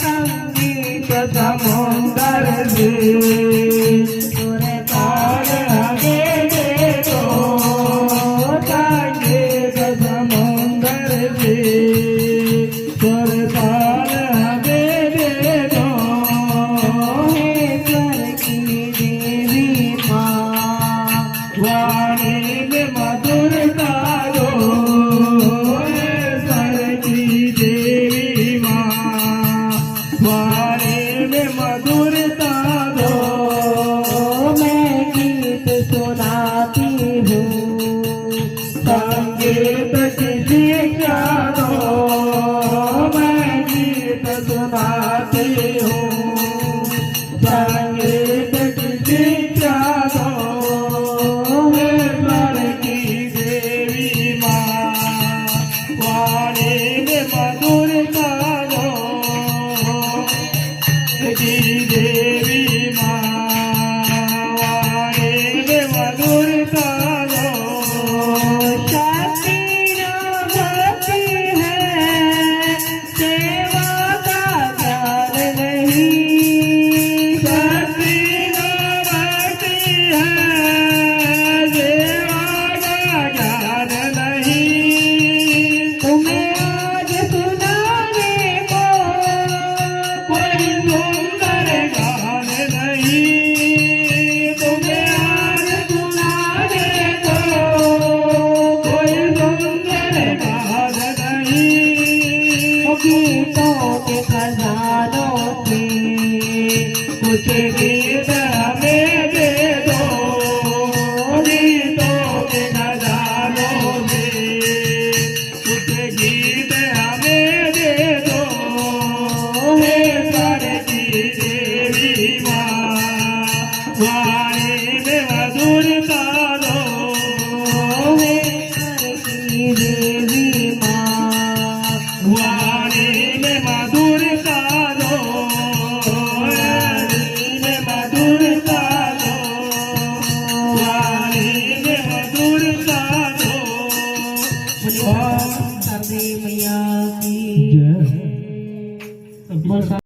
संगीत समुंदर से सुर ताल आगे दे दो संगीत समुंदर से सुर ताल आगे दे दो हे स्वर की देवी माँ वाणी में मधुरता दो हे स्वर की देवी माँ वाणी में मधुरता दो मैं गीत सुनाती हूँ संगीत की शिक्षा दो मैं गीत सुनाती हूँ संगीत की शिक्षा दो हे स्वर की देवी माँ वाणी में मधुरता दो की देवी माँ वाणी में मधुरता दो शक्ति भक्ति है सेवा का ज्ञान नहीं शक्ति भक्ति है सेवा का ज्ञान नहीं तुम्हें आज सुनाने को कोई सुंदर गान नहीं तुम्हें आज सुनाने को कोई सुंदर गान नहीं गीतों के खजानों में कुछ